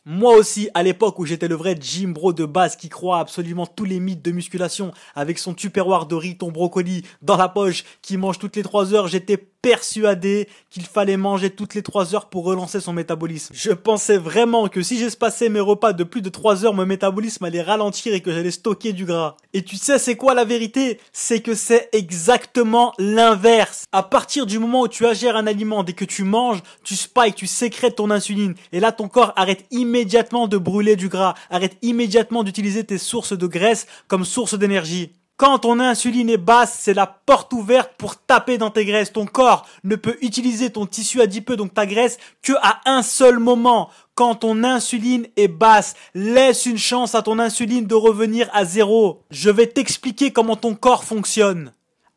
Moi aussi, à l'époque où j'étais le vrai gym bro de base qui croit absolument tous les mythes de musculation avec son tupperware de riz, ton brocoli dans la poche qui mange toutes les 3 heures, j'étais persuadé qu'il fallait manger toutes les 3 heures pour relancer son métabolisme. Je pensais vraiment que si j'espacais mes repas de plus de 3 heures, mon métabolisme allait ralentir et que j'allais stocker du gras. Et tu sais c'est quoi la vérité? C'est que c'est exactement l'inverse. À partir du moment où tu ingères un aliment, dès que tu manges, tu spikes, tu sécrètes ton insuline. Et là ton corps arrête immédiatement de brûler du gras, arrête immédiatement d'utiliser tes sources de graisse comme source d'énergie. Quand ton insuline est basse, c'est la porte ouverte pour taper dans tes graisses. Ton corps ne peut utiliser ton tissu adipeux, donc ta graisse, que à un seul moment. Quand ton insuline est basse, laisse une chance à ton insuline de revenir à zéro. Je vais t'expliquer comment ton corps fonctionne.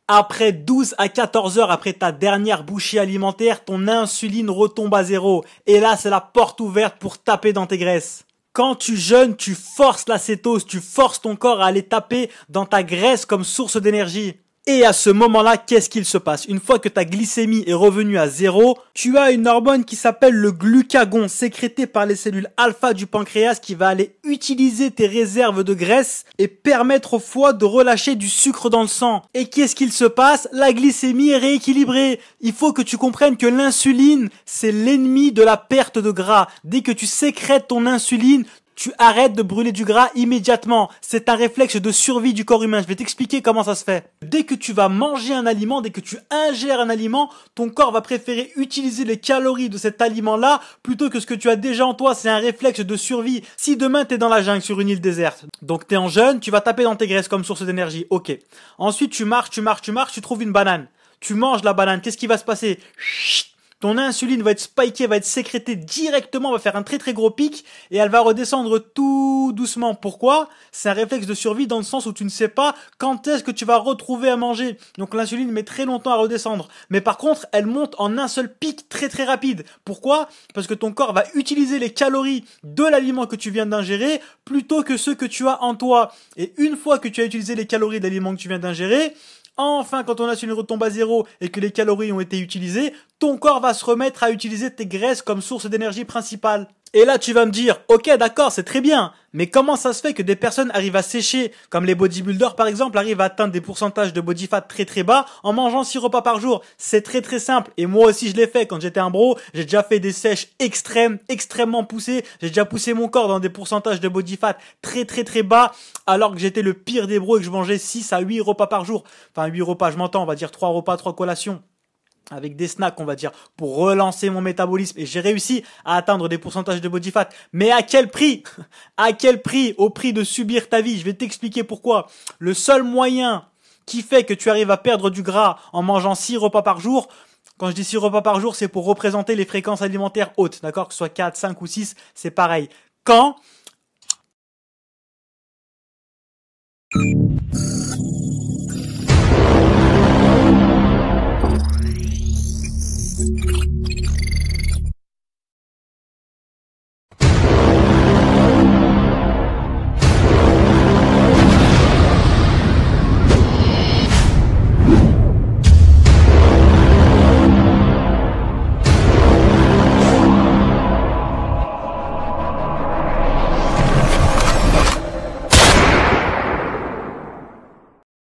Après 12 à 14 heures après ta dernière bouchée alimentaire, ton insuline retombe à zéro. Et là, c'est la porte ouverte pour taper dans tes graisses. Quand tu jeûnes, tu forces la cétose, tu forces ton corps à aller taper dans ta graisse comme source d'énergie. Et à ce moment-là, qu'est-ce qu'il se passe? Une fois que ta glycémie est revenue à zéro, tu as une hormone qui s'appelle le glucagon, sécrété par les cellules alpha du pancréas qui va aller utiliser tes réserves de graisse et permettre au foie de relâcher du sucre dans le sang. Et qu'est-ce qu'il se passe? La glycémie est rééquilibrée. Il faut que tu comprennes que l'insuline, c'est l'ennemi de la perte de gras. Dès que tu sécrètes ton insuline, tu arrêtes de brûler du gras immédiatement. C'est un réflexe de survie du corps humain. Je vais t'expliquer comment ça se fait. Dès que tu vas manger un aliment, dès que tu ingères un aliment, ton corps va préférer utiliser les calories de cet aliment-là plutôt que ce que tu as déjà en toi. C'est un réflexe de survie. Si demain t'es dans la jungle sur une île déserte, donc t'es en jeûne, tu vas taper dans tes graisses comme source d'énergie. Ok. Ensuite tu marches, tu trouves une banane. Tu manges la banane. Qu'est-ce qui va se passer? Ton insuline va être spikée, va être sécrétée directement, va faire un très très gros pic et elle va redescendre tout doucement. Pourquoi? C'est un réflexe de survie dans le sens où tu ne sais pas quand est-ce que tu vas retrouver à manger. Donc l'insuline met très longtemps à redescendre. Mais par contre, elle monte en un seul pic très très rapide. Pourquoi? Parce que ton corps va utiliser les calories de l'aliment que tu viens d'ingérer plutôt que ceux que tu as en toi. Et une fois que tu as utilisé les calories de l'aliment que tu viens d'ingérer, enfin, quand ton insuline retombe à zéro et que les calories ont été utilisées, ton corps va se remettre à utiliser tes graisses comme source d'énergie principale. Et là, tu vas me dire, ok, d'accord, c'est très bien, mais comment ça se fait que des personnes arrivent à sécher, comme les bodybuilders par exemple, arrivent à atteindre des pourcentages de body fat très très bas en mangeant 6 repas par jour? C'est très très simple. Et moi aussi, je l'ai fait quand j'étais un bro. J'ai déjà fait des sèches extrêmement poussées. J'ai déjà poussé mon corps dans des pourcentages de body fat très très très bas, alors que j'étais le pire des bros et que je mangeais 6 à 8 repas par jour. Enfin, 8 repas, je m'entends, on va dire 3 repas, 3 collations. Avec des snacks, on va dire, pour relancer mon métabolisme. Et j'ai réussi à atteindre des pourcentages de body fat. Mais à quel prix? À quel prix? Au prix de subir ta vie. Je vais t'expliquer pourquoi. Le seul moyen qui fait que tu arrives à perdre du gras en mangeant 6 repas par jour, quand je dis 6 repas par jour, c'est pour représenter les fréquences alimentaires hautes. D'accord? Que ce soit 4, 5 ou 6, c'est pareil. Quand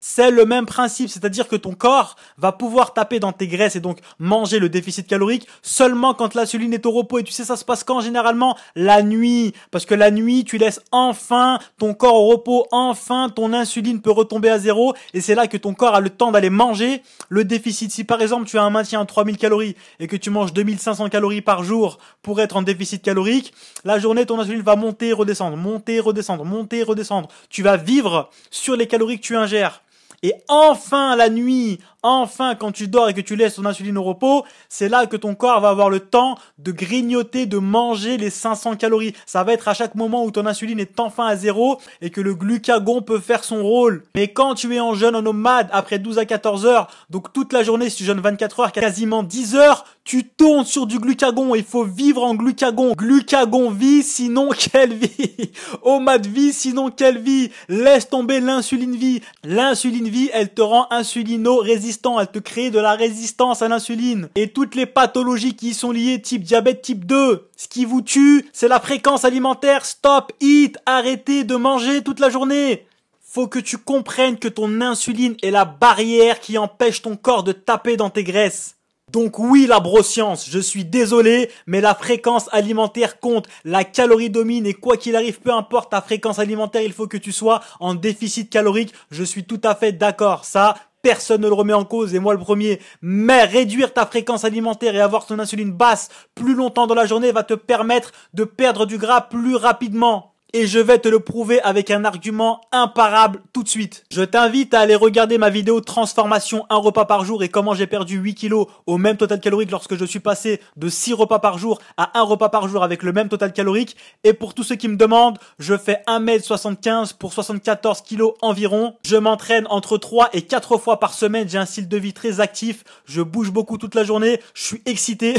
c'est le même principe, c'est-à-dire que ton corps va pouvoir taper dans tes graisses et donc manger le déficit calorique seulement quand l'insuline est au repos. Et tu sais, ça se passe quand généralement? La nuit. Parce que la nuit, tu laisses enfin ton corps au repos, enfin ton insuline peut retomber à zéro et c'est là que ton corps a le temps d'aller manger le déficit. Si par exemple tu as un maintien à 3000 calories et que tu manges 2500 calories par jour pour être en déficit calorique, la journée, ton insuline va monter et redescendre, monter et redescendre, monter et redescendre. Tu vas vivre sur les calories que tu ingères. Et enfin, la nuit, enfin, quand tu dors et que tu laisses ton insuline au repos, c'est là que ton corps va avoir le temps de grignoter, de manger les 500 calories. Ça va être à chaque moment où ton insuline est enfin à zéro et que le glucagon peut faire son rôle. Mais quand tu es en jeûne en nomade, après 12 à 14 heures, donc toute la journée, si tu jeûnes 24 heures, quasiment 10 heures, tu tournes sur du glucagon. Il faut vivre en glucagon. Glucagon vie, sinon quelle vie? OMAD vie, sinon quelle vie? Laisse tomber l'insuline vie. L'insuline vie, elle te rend insulino-résistant. résistant, elle te crée de la résistance à l'insuline. Et toutes les pathologies qui y sont liées, type diabète type 2. Ce qui vous tue, c'est la fréquence alimentaire. Stop, eat, arrêtez de manger toute la journée. Faut que tu comprennes que ton insuline est la barrière qui empêche ton corps de taper dans tes graisses. Donc oui, la broscience, je suis désolé, mais la fréquence alimentaire compte, la calorie domine et quoi qu'il arrive, peu importe ta fréquence alimentaire, il faut que tu sois en déficit calorique. Je suis tout à fait d'accord, ça, personne ne le remet en cause et moi le premier. Mais réduire ta fréquence alimentaire et avoir ton insuline basse plus longtemps dans la journée va te permettre de perdre du gras plus rapidement. Et je vais te le prouver avec un argument imparable tout de suite. Je t'invite à aller regarder ma vidéo transformation 1 repas par jour et comment j'ai perdu 8 kilos au même total calorique lorsque je suis passé de 6 repas par jour à 1 repas par jour avec le même total calorique. Et pour tous ceux qui me demandent, je fais 1m75 pour 74 kilos environ. Je m'entraîne entre 3 et 4 fois par semaine. J'ai un style de vie très actif. Je bouge beaucoup toute la journée. Je suis excité.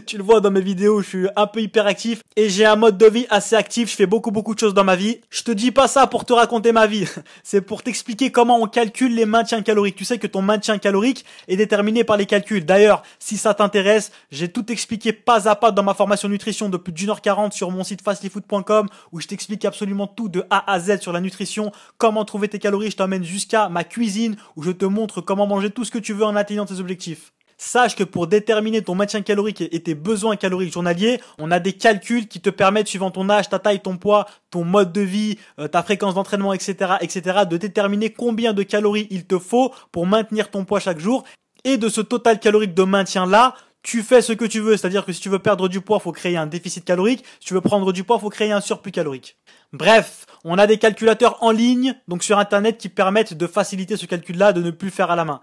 Tu le vois dans mes vidéos, je suis un peu hyperactif. Et j'ai un mode de vie assez actif. Je fais beaucoup de choses dans ma vie. Je te dis pas ça pour te raconter ma vie. C'est pour t'expliquer comment on calcule les maintiens caloriques. Tu sais que ton maintien calorique est déterminé par les calculs. D'ailleurs, si ça t'intéresse, j'ai tout expliqué pas à pas dans ma formation nutrition de plus d'1h40 sur mon site fastlyfood.com où je t'explique absolument tout de A à Z sur la nutrition, comment trouver tes calories. Je t'emmène jusqu'à ma cuisine où je te montre comment manger tout ce que tu veux en atteignant tes objectifs. Sache que pour déterminer ton maintien calorique et tes besoins caloriques journaliers, on a des calculs qui te permettent, suivant ton âge, ta taille, ton poids, ton mode de vie, ta fréquence d'entraînement, etc., de déterminer combien de calories il te faut pour maintenir ton poids chaque jour. Et de ce total calorique de maintien-là, tu fais ce que tu veux. C'est-à-dire que si tu veux perdre du poids, il faut créer un déficit calorique. Si tu veux prendre du poids, il faut créer un surplus calorique. Bref, on a des calculateurs en ligne, donc sur Internet, qui permettent de faciliter ce calcul-là, de ne plus le faire à la main.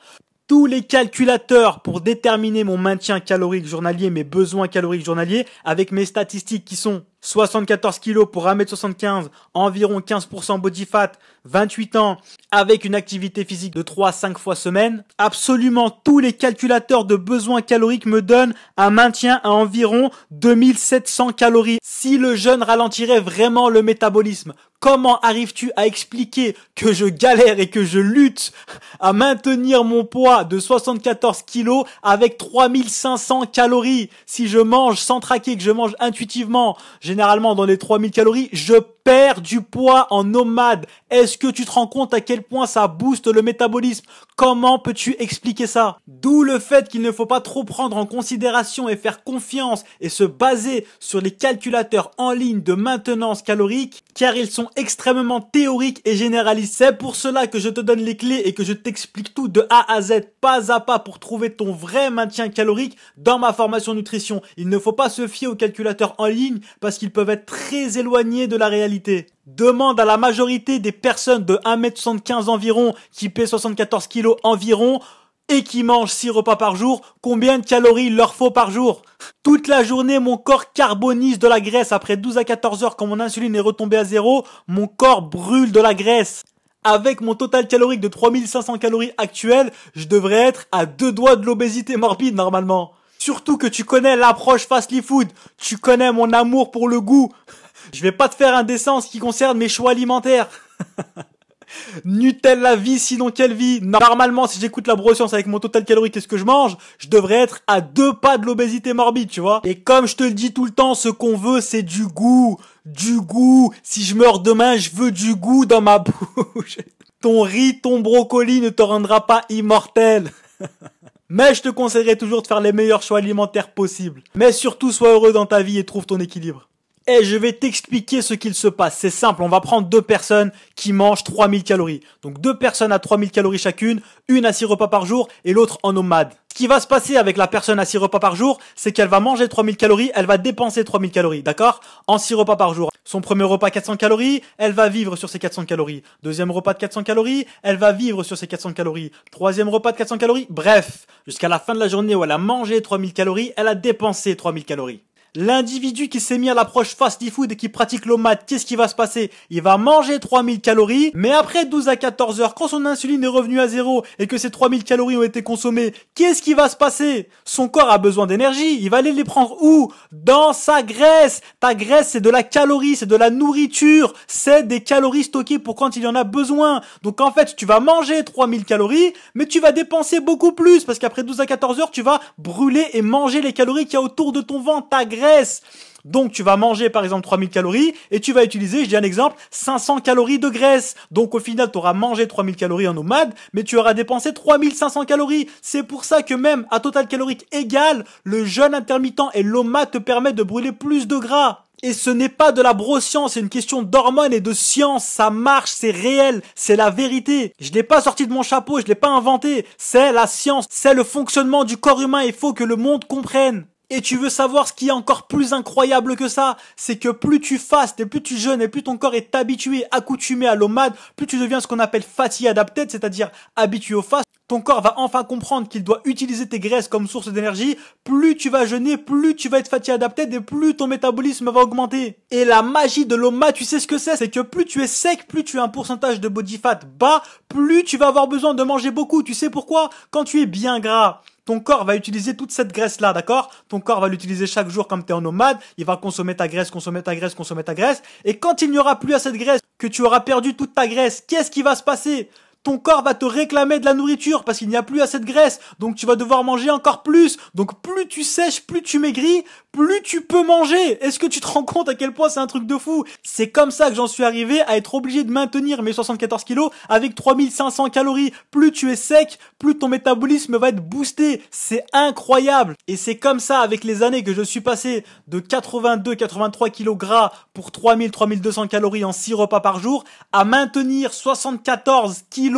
Tous les calculateurs pour déterminer mon maintien calorique journalier, mes besoins caloriques journaliers, avec mes statistiques qui sont 74 kg pour 1m75, environ 15% body fat, 28 ans, avec une activité physique de 3 à 5 fois semaine. Absolument tous les calculateurs de besoins caloriques me donnent un maintien à environ 2700 calories. Si le jeûne ralentirait vraiment le métabolisme, comment arrives-tu à expliquer que je galère et que je lutte à maintenir mon poids de 74 kg avec 3500 calories? Si je mange sans traquer, que je mange intuitivement, généralement dans les 3000 calories, je perds du poids en nomade. Est-ce que tu te rends compte à quel point ça booste le métabolisme? Comment peux-tu expliquer ça? D'où le fait qu'il ne faut pas trop prendre en considération et faire confiance et se baser sur les calculateurs en ligne de maintenance calorique, car ils sont extrêmement théoriques et généralistes. C'est pour cela que je te donne les clés et que je t'explique tout de A à Z, pas à pas, pour trouver ton vrai maintien calorique dans ma formation nutrition. Il ne faut pas se fier aux calculateurs en ligne parce qu'ils peuvent être très éloignés de la réalité. Demande à la majorité des personnes de 1m75 environ qui paient 74 kg environ et qui mangent 6 repas par jour, combien de calories il leur faut par jour? Toute la journée, mon corps carbonise de la graisse. Après 12 à 14 heures, quand mon insuline est retombée à zéro, mon corps brûle de la graisse. Avec mon total calorique de 3500 calories actuel, je devrais être à 2 doigts de l'obésité morbide normalement. Surtout que tu connais l'approche Fastly Food, tu connais mon amour pour le goût. Je vais pas te faire un dessin en ce qui concerne mes choix alimentaires. Nutella vie, sinon quelle vie? Normalement, si j'écoute la broscience avec mon total calorique et ce que je mange, je devrais être à 2 pas de l'obésité morbide, tu vois. Et comme je te le dis tout le temps, ce qu'on veut, c'est du goût. Du goût. Si je meurs demain, je veux du goût dans ma bouche. Ton riz, ton brocoli ne te rendra pas immortel. Mais je te conseillerais toujours de faire les meilleurs choix alimentaires possibles. Mais surtout, sois heureux dans ta vie et trouve ton équilibre. Et je vais t'expliquer ce qu'il se passe. C'est simple, on va prendre 2 personnes qui mangent 3000 calories. Donc 2 personnes à 3000 calories chacune, une à 6 repas par jour et l'autre en nomade. Ce qui va se passer avec la personne à 6 repas par jour, c'est qu'elle va manger 3000 calories, elle va dépenser 3000 calories, d'accord? En 6 repas par jour. Son premier repas 400 calories, elle va vivre sur ses 400 calories. Deuxième repas de 400 calories, elle va vivre sur ses 400 calories. Troisième repas de 400 calories, bref, jusqu'à la fin de la journée où elle a mangé 3000 calories, elle a dépensé 3000 calories. L'individu qui s'est mis à l'approche fast-food et qui pratique l'OMAD, qu'est-ce qui va se passer? Il va manger 3000 calories, mais après 12 à 14 heures, quand son insuline est revenue à zéro et que ces 3000 calories ont été consommées, qu'est-ce qui va se passer? Son corps a besoin d'énergie, il va aller les prendre où? Dans sa graisse. Ta graisse, c'est de la calorie, c'est de la nourriture, c'est des calories stockées pour quand il y en a besoin. Donc en fait, tu vas manger 3000 calories, mais tu vas dépenser beaucoup plus, parce qu'après 12 à 14 heures, tu vas brûler et manger les calories qu'il y a autour de ton ventre, ta graisse. Donc tu vas manger par exemple 3000 calories et tu vas utiliser, je dis un exemple, 500 calories de graisse. Donc au final tu auras mangé 3000 calories en OMAD, mais tu auras dépensé 3500 calories. C'est pour ça que même à total calorique égal, le jeûne intermittent et l'OMAD te permet de brûler plus de gras. Et ce n'est pas de la broscience, c'est une question d'hormones et de science. Ça marche, c'est réel, c'est la vérité. Je l'ai pas sorti de mon chapeau, je l'ai pas inventé. C'est la science, c'est le fonctionnement du corps humain. Il faut que le monde comprenne. Et tu veux savoir ce qui est encore plus incroyable que ça, c'est que plus tu fastes et plus tu jeûnes et plus ton corps est habitué, accoutumé à l'OMAD, plus tu deviens ce qu'on appelle fatty adapted, c'est-à-dire habitué au fast. Ton corps va enfin comprendre qu'il doit utiliser tes graisses comme source d'énergie. Plus tu vas jeûner, plus tu vas être fatty adapted et plus ton métabolisme va augmenter. Et la magie de l'OMAD, tu sais ce que c'est que plus tu es sec, plus tu as un pourcentage de body fat bas, plus tu vas avoir besoin de manger beaucoup. Tu sais pourquoi? Quand tu es bien gras, ton corps va utiliser toute cette graisse-là, d'accord? Ton corps va l'utiliser chaque jour comme tu es en nomade. Il va consommer ta graisse, consommer ta graisse, consommer ta graisse. Et quand il n'y aura plus assez de graisse, que tu auras perdu toute ta graisse, qu'est-ce qui va se passer? Ton corps va te réclamer de la nourriture parce qu'il n'y a plus assez de graisse. Donc tu vas devoir manger encore plus. Donc plus tu sèches, plus tu maigris, plus tu peux manger. Est-ce que tu te rends compte à quel point c'est un truc de fou? C'est comme ça que j'en suis arrivé à être obligé de maintenir mes 74 kilos avec 3500 calories. Plus tu es sec, plus ton métabolisme va être boosté. C'est incroyable. Et c'est comme ça avec les années que je suis passé de 82-83 kilos gras pour 3000-3200 calories en 6 repas par jour à maintenir 74 kilos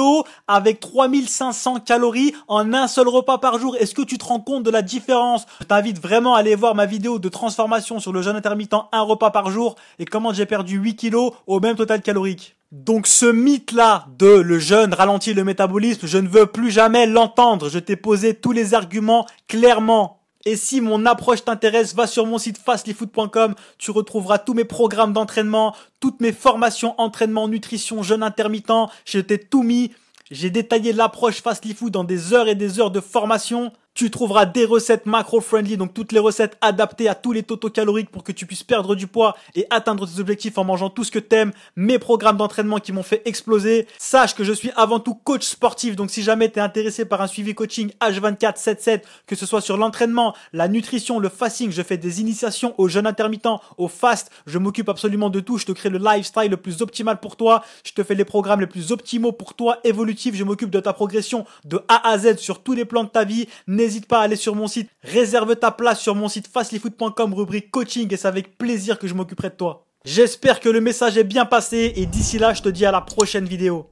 avec 3500 calories en un seul repas par jour. Est-ce que tu te rends compte de la différence? Je t'invite vraiment à aller voir ma vidéo de transformation sur le jeûne intermittent, un repas par jour, et comment j'ai perdu 8 kilos au même total calorique. Donc ce mythe-là de le jeûne ralentit le métabolisme, je ne veux plus jamais l'entendre. Je t'ai posé tous les arguments clairement. Et si mon approche t'intéresse, va sur mon site fastlyfood.com, tu retrouveras tous mes programmes d'entraînement, toutes mes formations, entraînement, nutrition, jeûne intermittent, je t'ai tout mis. J'ai détaillé l'approche Fastlyfood dans des heures et des heures de formation. Tu trouveras des recettes macro-friendly, donc toutes les recettes adaptées à tous les totaux caloriques pour que tu puisses perdre du poids et atteindre tes objectifs en mangeant tout ce que t'aimes. Mes programmes d'entraînement qui m'ont fait exploser. Sache que je suis avant tout coach sportif, donc si jamais t'es intéressé par un suivi coaching H24, 7-7, que ce soit sur l'entraînement, la nutrition, le fasting, je fais des initiations au jeûne intermittent, au fast, je m'occupe absolument de tout. Je te crée le lifestyle le plus optimal pour toi. Je te fais les programmes les plus optimaux pour toi, évolutifs. Je m'occupe de ta progression de A à Z sur tous les plans de ta vie. N'hésite pas à aller sur mon site, réserve ta place sur mon site fastlyfood.com, rubrique coaching, et c'est avec plaisir que je m'occuperai de toi. J'espère que le message est bien passé et d'ici là, je te dis à la prochaine vidéo.